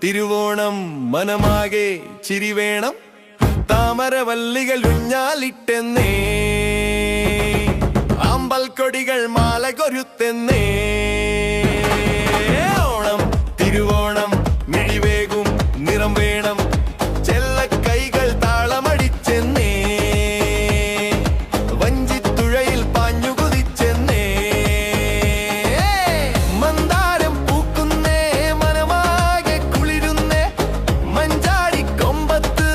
തിരുവോണം മനമാകെ ചിരി വേണം താമരവല്ലികൾ ഊഞ്ഞാലിട്ടെന്നേ അമ്പൽക്കൊടികൾ മാല കൊരുത്തെന്നേ ഓണം തിരുവോണം മിഴിവേകും നിറം വേണം ചെല്ലക്കൈകൾ താളമടിച്ചെന്നേ വഞ്ചിത്തുഴയിൽ പാഞ്ഞു കുതിച്ചെന്നേ മന്ദാരം പൂക്കുന്നേ മനമാകെ കുളിരുന്നേ മഞ്ചാടി കൊമ്പത്ത്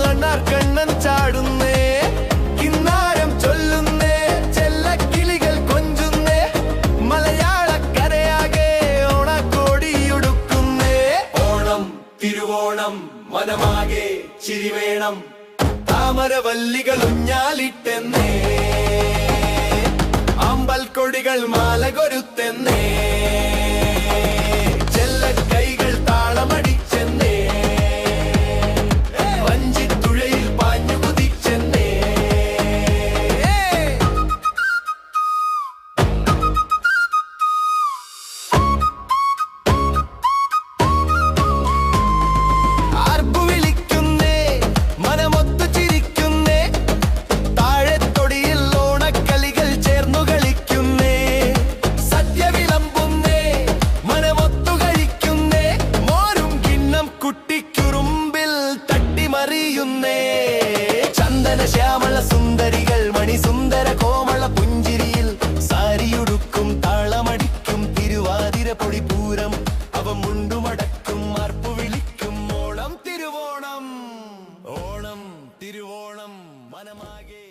അണ്ണാർക്കണ്ണൻ ചാടുന്നേ കിന്നാരം ചൊല്ലുന്നേ ചെല്ലക്കിളികൾ കൊഞ്ചുന്നേ മലയാളക്കരയാകെ ഓണക്കോടിയുടുക്കുന്നേ ഓണം തിരുവോണം മനമാകെ ചിരി വേണം താമരവല്ലികൾ ഊഞ്ഞാലിട്ടെന്നേ അമ്പൽക്കൊടികൾ മാല കൊരുത്തെന്നേ ചെല്ലക്കൈകൾ താളമടിച്ചെന്നേ വഞ്ചിത്തുഴയിൽ പാഞ്ഞു കുതിച്ചെന്നേ ആർപ്പു വിളിക്കുന്നേ മനമൊത്തു ചിരിക്കുന്നേ താഴെത്തൊടിയിൽ ഓണക്കളികൾ ചേർന്നു കളിക്കുന്നേ സദ്യ വിളമ്പുന്നേ മനമൊത്തു കഴിക്കുന്നേ മോരും കിണ്ണം കുട്ടിക്കുറുമ്പിൽ തട്ടിമറിയുന്നേ ചന്ദന ശ്യാമള സുന്ദരികൾ മണിസുന്ദര കോമള പുഞ്ചിരിയിൽ സാരിയുടുക്കും താളമടിക്കും തിരുവാതിര പൊടിപൂരം അവ മുണ്ടുമടക്കും ആർപ്പു വിളിക്കും ഓണം തിരുവോണം ഓണം തിരുവോണം മനമാകെ